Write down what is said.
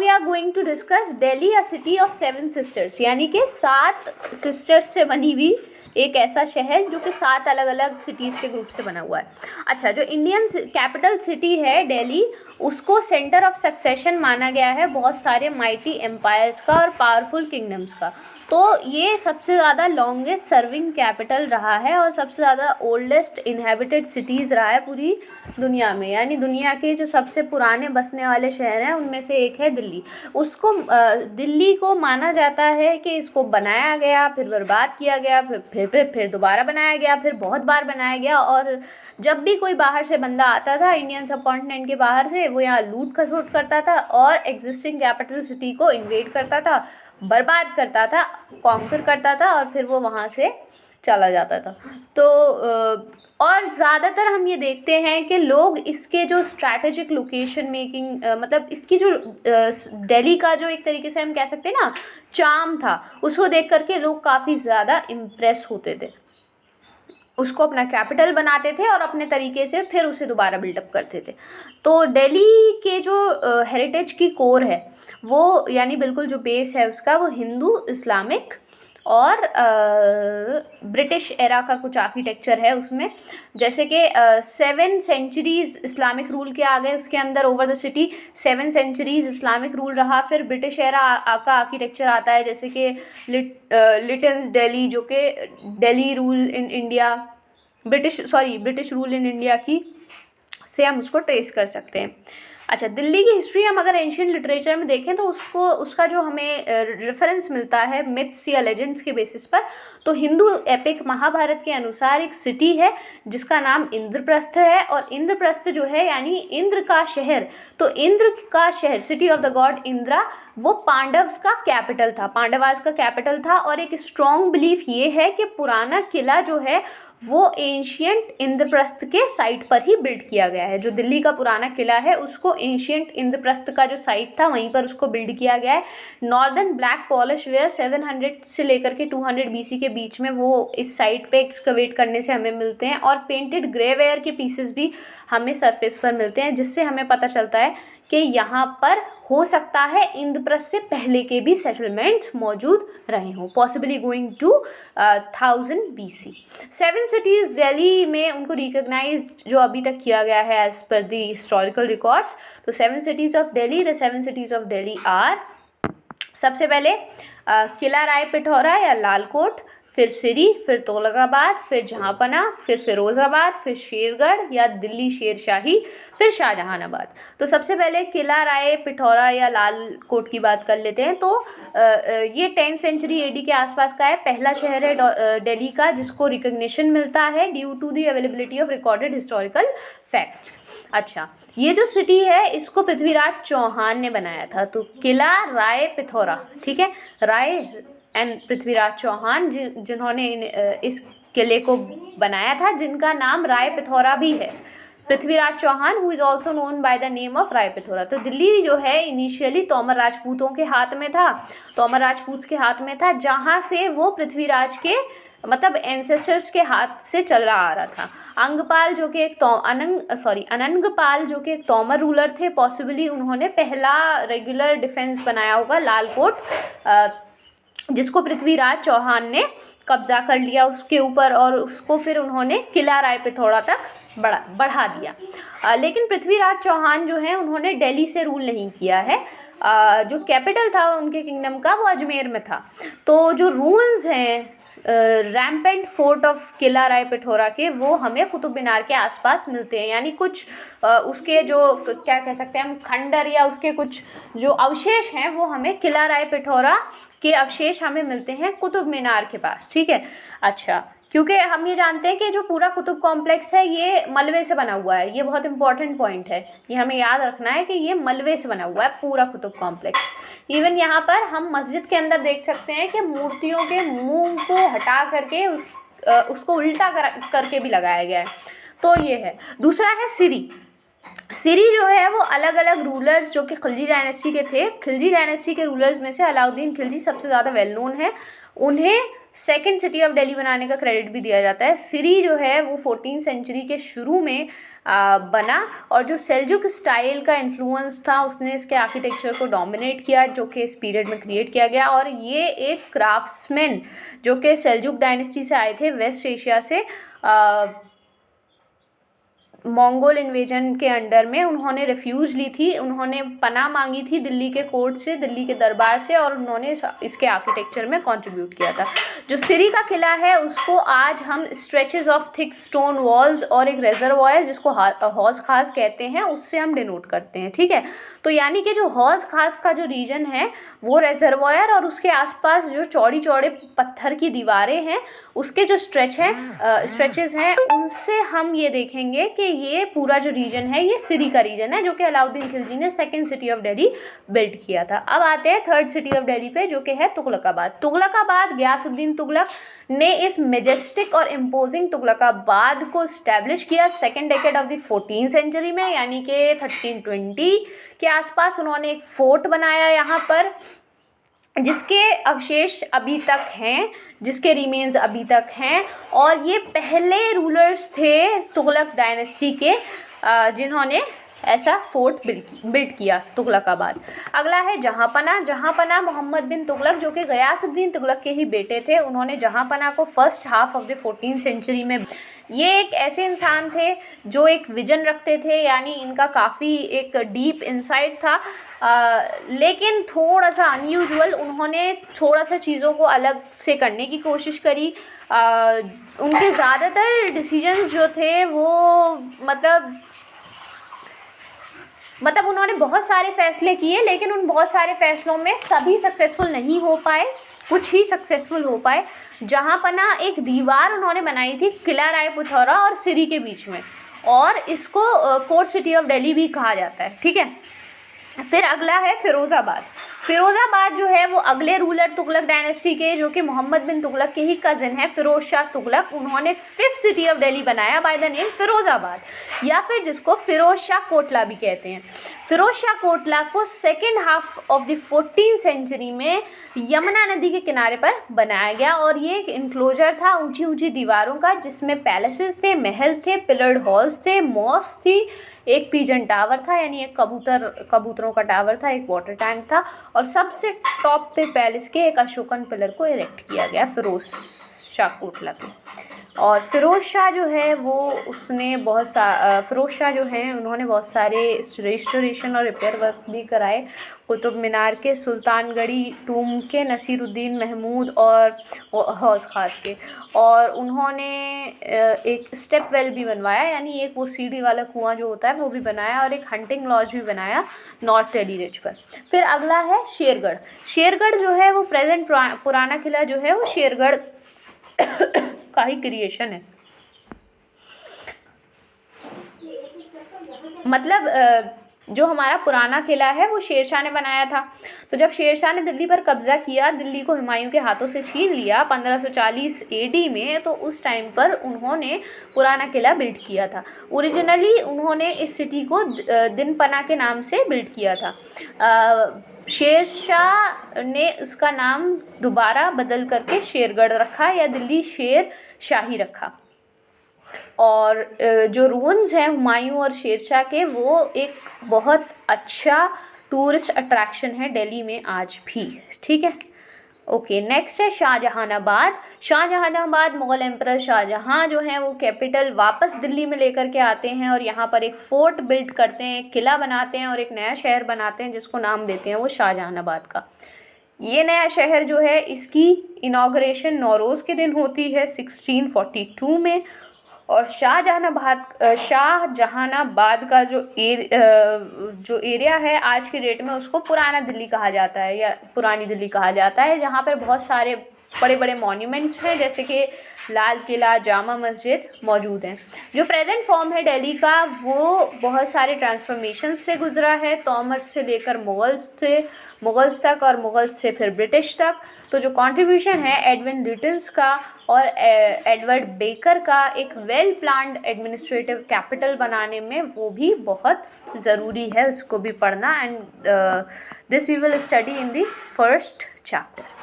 We are going to discuss Delhi, a city of 7 sisters, यानी कि 7 sisters से बनी हुई एक ऐसा शहर जो कि 7 अलग अलग सिटीज़ के ग्रुप से बना हुआ है। अच्छा, जो इंडियन कैपिटल सिटी है दिल्ली, उसको सेंटर ऑफ सक्सेशन माना गया है बहुत सारे माइटी एम्पायर्स का और पावरफुल किंगडम्स का। तो ये सबसे ज़्यादा लॉन्गेस्ट सर्विंग कैपिटल रहा है और सबसे ज़्यादा ओल्डेस्ट इनहेबिटेड सिटीज़ रहा है पूरी दुनिया में, यानी दुनिया के जो सबसे पुराने बसने वाले शहर हैं उनमें से एक है दिल्ली। उसको दिल्ली को माना जाता है कि इसको बनाया गया, फिर बर्बाद किया गया, फिर दोबारा बनाया गया, फिर बहुत बार बनाया गया, और जब भी कोई बाहर से बंदा आता था इंडियन सब कॉन्टिनेंट के बाहर से, वो यहाँ लूट खसोट करता था और एग्जिस्टिंग कैपिटल सिटी को इन्वेड करता था, बर्बाद करता था, कॉन्कर करता था और फिर वो वहाँ से चला जाता था। तो और ज़्यादातर हम ये देखते हैं कि लोग इसके जो स्ट्रैटेजिक लोकेशन मेकिंग, मतलब इसकी जो दिल्ली का जो एक तरीके से हम कह सकते हैं ना चार्म था, उसको देख करके लोग काफ़ी ज़्यादा इम्प्रेस होते थे, उसको अपना कैपिटल बनाते थे और अपने तरीके से फिर उसे दोबारा बिल्डअप करते थे। तो दिल्ली के जो हेरिटेज की कोर है वो, यानी बिल्कुल जो बेस है उसका, वो हिंदू, इस्लामिक और ब्रिटिश एरा का कुछ आर्किटेक्चर है उसमें, जैसे कि 7 सेंचुरीज इस्लामिक रूल के आ गए उसके अंदर over the city, 7 centuries Islamic rule रहा। फिर ब्रिटिश एरा का आर्किटेक्चर आता है, जैसे कि लिटिल्स दिल्ली, जो कि Delhi rule in India, British rule in India की से हम उसको ट्रेस कर सकते हैं। अच्छा, दिल्ली की हिस्ट्री हम अगर एंशियंट लिटरेचर में देखें तो उसका जो हमें रेफरेंस मिलता है मिथ्स या लेजेंड्स के बेसिस पर, तो हिंदू एपिक महाभारत के अनुसार एक सिटी है जिसका नाम इंद्रप्रस्थ है, और इंद्रप्रस्थ जो है यानी इंद्र का शहर, तो इंद्र का शहर, city of the God Indira, वो पांडव्स का कैपिटल था, पांडवास का कैपिटल था। और एक स्ट्रॉन्ग बिलीफ ये है कि पुराना किला जो है वो एंशियंट इंद्रप्रस्थ के साइट पर ही बिल्ड किया गया है। जो दिल्ली का पुराना किला है उसको एंशियंट इंद्रप्रस्थ का जो साइट था वहीं पर उसको बिल्ड किया गया है। नॉर्दर्न ब्लैक पॉलिश वेयर 700 से लेकर के 200 BC के बीच में वो इस साइट पे एक्सकवेट करने से हमें मिलते हैं, और पेंटेड ग्रे वेयर के पीसेस भी हमें सरफेस पर मिलते हैं, जिससे हमें पता चलता है कि यहाँ पर हो सकता है इंद्रप्रस्थ से पहले के भी सेटलमेंट्स मौजूद रहे हों, possibly going to 1000 BC। 7 cities Delhi में उनको रिकॉग्नाइज जो अभी तक किया गया है एज पर दी हिस्टोरिकल रिकॉर्ड्स, तो 7 cities of Delhi, the 7 cities of Delhi are, सबसे पहले किला राय पिथौरा या लालकोट, फिर सिरी, फिर तुगलकाबाद, फिर जहाँपना, फिर फिरोज़ाबाद, फिर शेरगढ़ या दिल्ली शेरशाही, फिर शाहजहानाबाद। तो सबसे पहले किला राय पिथौरा या लालकोट की बात कर लेते हैं। तो ये 10th सेंचुरी AD के आसपास का है, पहला शहर है दिल्ली का जिसको रिकग्निशन मिलता है due to the availability of recorded historical facts. अच्छा, ये जो सिटी है इसको पृथ्वीराज चौहान ने बनाया था। तो किला राय पिथौरा, ठीक है, राय एंड पृथ्वीराज चौहान जिन्होंने इस किले को बनाया था, जिनका नाम राय पिथौरा भी है, Prithviraj Chauhan, who is also known by the name of Rai Pithora. तो दिल्ली जो है इनिशियली तोमर राजपूतों के हाथ में था, तोमर राजपूत के हाथ में था, जहाँ से वो पृथ्वीराज के मतलब एंसेस्टर्स के हाथ से चला आ रहा था। अंगपाल जो कि एक अनंगपाल जो कि एक तोमर रूलर थे, पॉसिबली उन्होंने पहला रेगुलर डिफेंस बनाया होगा लालकोट, जिसको पृथ्वीराज चौहान ने कब्जा कर लिया उसके ऊपर, और उसको फिर उन्होंने किला राय पिथौरा तक बढ़ा दिया। लेकिन पृथ्वीराज चौहान जो है उन्होंने दिल्ली से रूल नहीं किया है, जो कैपिटल था उनके किंगडम का वो अजमेर में था। तो जो रूल्स हैं रैम्पेंट फोर्ट ऑफ किला राय पिथौरा के, वो हमें कुतुब मीनार के आसपास मिलते हैं, यानी कुछ उसके जो क्या कह सकते हैं हम खंडर या उसके कुछ जो अवशेष हैं वो हमें किला राय पिथौरा के अवशेष हमें मिलते हैं कुतुब मीनार के पास, ठीक है। अच्छा, क्योंकि हम ये जानते हैं कि जो पूरा कुतुब कॉम्प्लेक्स है ये मलबे से बना हुआ है, ये बहुत इंपॉर्टेंट पॉइंट है, ये हमें याद रखना है कि ये मलबे से बना हुआ है पूरा कुतुब कॉम्प्लेक्स। इवन यहाँ पर हम मस्जिद के अंदर देख सकते हैं कि मूर्तियों के मुंह को हटा करके उसको उल्टा करके भी लगाया गया है। तो ये है। दूसरा है सिरी। सिरी जो है वो अलग अलग रूलर्स जो कि खिलजी डायनेस्टी के थे, खिलजी डायनेस्टी के रूलर्स में से अलाउद्दीन खिलजी सबसे ज़्यादा वेल नोन है, उन्हें सेकंड सिटी ऑफ दिल्ली बनाने का क्रेडिट भी दिया जाता है। सिरी जो है वो 14th सेंचुरी के शुरू में बना, और जो सेल्जुक स्टाइल का इन्फ्लुएंस था उसने इसके आर्किटेक्चर को डोमिनेट किया, जो कि इस पीरियड में क्रिएट किया गया। और ये एक क्राफ्ट्समैन जो कि सेल्जुक डायनेस्टी से आए थे, वेस्ट एशिया से, मंगोल इन्वेजन के अंडर में उन्होंने रिफ्यूज ली थी, उन्होंने पनाह मांगी थी दिल्ली के कोर्ट से, दिल्ली के दरबार से, और उन्होंने इसके आर्किटेक्चर में कंट्रीब्यूट किया था। जो सिरी का किला है उसको आज हम stretches of thick stone walls और एक रिजर्वायर जिसको हौज खास कहते हैं उससे हम डिनोट करते हैं, ठीक है। तो यानी कि जो हौज खास का जो रीजन है वो रिजर्वायर और उसके आसपास जो चौड़ी चौड़े पत्थर की दीवारें हैं उसके जो स्ट्रेचेस हैं उनसे हम ये देखेंगे कि ये पूरा जो रीजन है ये सिरी का रीजन है, जो कि अलाउद्दीन खिलजी ने second city of Delhi build किया था। अब आते हैं थर्ड सिटी ऑफ दिल्ली पे, जो कि है तुगलकाबाद। तुगलकाबाद, गयासुद्दीन तुगलक ने इस मेजेस्टिक और इम्पोजिंग तुगलकाबाद को स्टैब्लिश किया second decade of the 14th century में, यानी कि 1320 के आसपास। उन्होंने एक फोर्ट बनाया यहाँ पर जिसके अवशेष अभी तक हैं, जिसके रिमेन्स अभी तक हैं, और ये पहले रूलर्स थे तुगलक डायनेस्टी के जिन्होंने ऐसा फोर्ट बिल्ड किया तुगलकाबाद। अगला है जहाँपना। जहाँपना मोहम्मद बिन तुगलक जो कि गयासुद्दीन तुगलक के ही बेटे थे, उन्होंने जहाँपना को first half of the 14th century में, ये एक ऐसे इंसान थे जो एक विजन रखते थे, यानी इनका काफ़ी एक डीप इंसाइट था, लेकिन थोड़ा सा अनयूजुअल, उन्होंने थोड़ा सा चीज़ों को अलग से करने की कोशिश करी। उनके ज़्यादातर डिसीजंस जो थे वो मतलब उन्होंने बहुत सारे फैसले किए, लेकिन उन बहुत सारे फैसलों में सभी सक्सेसफुल नहीं हो पाए, कुछ ही सक्सेसफुल हो पाए। जहाँपना एक दीवार उन्होंने बनाई थी किला राय पिथौरा और सिरी के बीच में, और इसको फोर्थ सिटी ऑफ दिल्ली भी कहा जाता है, ठीक है। फिर अगला है फिरोज़ाबाद। फिरोज़ाबाद जो है वो अगले रूलर तुगलक डायनेस्टी के, जो कि मोहम्मद बिन तुगलक के ही कज़न है, फिरोज शाह तुगलक, उन्होंने फिफ्थ सिटी ऑफ दिल्ली बनाया बाय द नेम फिरोज़ाबाद, या फिर जिसको फिरोज शाह कोटला भी कहते हैं। फिरोज शाह कोटला को second half of the 14th century में यमुना नदी के किनारे पर बनाया गया, और ये एक इंक्लोजर था ऊंची ऊंची दीवारों का, जिसमें पैलेसेस थे, महल थे, पिलर्ड हॉल्स थे, मॉस थी, एक पिजन टावर था यानी एक कबूतरों का टावर था, एक वाटर टैंक था, और सबसे टॉप पे पैलेस के एक अशोकन पिलर को इरेक्ट किया गया फिरोज शाह कोटला के। और फिरोज शाह जो है वो उसने फिरोज शाह जो हैं उन्होंने बहुत सारे रेस्टोरेशन और रिपेयर वर्क भी कराए, कुतुब मीनार के, सुल्तानगढ़ी टूम के, नसीरुद्दीन महमूद और हौज खास के, और उन्होंने एक स्टेप वेल भी बनवाया, यानी एक वो सीढ़ी वाला कुआं जो होता है वो भी बनाया, और एक हंटिंग लॉज भी बनाया नॉर्थ दिल्ली रिज पर। फिर अगला है शेरगढ़। शेरगढ़ जो है वो प्रेजेंट पुराना किला जो है वो शेरगढ़ का ही क्रिएशन है, मतलब जो हमारा पुराना किला है वो शेरशाह ने बनाया था। तो जब शेरशाह ने दिल्ली पर कब्जा किया, दिल्ली को हुमायूं के हाथों से छीन लिया 1540 AD में, तो उस टाइम पर उन्होंने पुराना किला बिल्ड किया था। ओरिजिनली उन्होंने इस सिटी को दिनपना के नाम से बिल्ड किया था। शेरशाह ने इसका नाम दोबारा बदल करके शेरगढ़ रखा या दिल्ली शेर शाही रखा। और जो रूइंस हैं हुमायूं और शेरशाह के, वो एक बहुत अच्छा टूरिस्ट अट्रैक्शन है दिल्ली में आज भी, ठीक है। ओके, नेक्स्ट है शाहजहानाबाद। शाहजहानाबाद मुग़ल एम्परर शाहजहां जो हैं वो कैपिटल वापस दिल्ली में लेकर के आते हैं, और यहाँ पर एक फोर्ट बिल्ड करते हैं, एक किला बनाते हैं और एक नया शहर बनाते हैं जिसको नाम देते हैं वो शाहजहानाबाद का। ये नया शहर जो है इसकी इनॉग्रेशन नौरोज़ के दिन होती है 1642 में, और शाहजहानाबाद का जो एरिया है आज के डेट में उसको पुराना दिल्ली कहा जाता है या पुरानी दिल्ली कहा जाता है, जहाँ पर बहुत सारे बड़े बड़े मॉन्यूमेंट्स हैं जैसे कि लाल किला, जामा मस्जिद मौजूद हैं। जो प्रेजेंट फॉर्म है दिल्ली का वो बहुत सारे ट्रांसफॉर्मेशन से गुजरा है, तोमर्स से लेकर मुगल्स तक और मुगल्स से फिर ब्रिटिश तक। तो जो कंट्रीब्यूशन है एडविन लिटिल्स का और एडवर्ड बेकर का एक वेल प्लान्ड एडमिनिस्ट्रेटिव कैपिटल बनाने में, वो भी बहुत ज़रूरी है, उसको भी पढ़ना, and this we will study in the first chapter.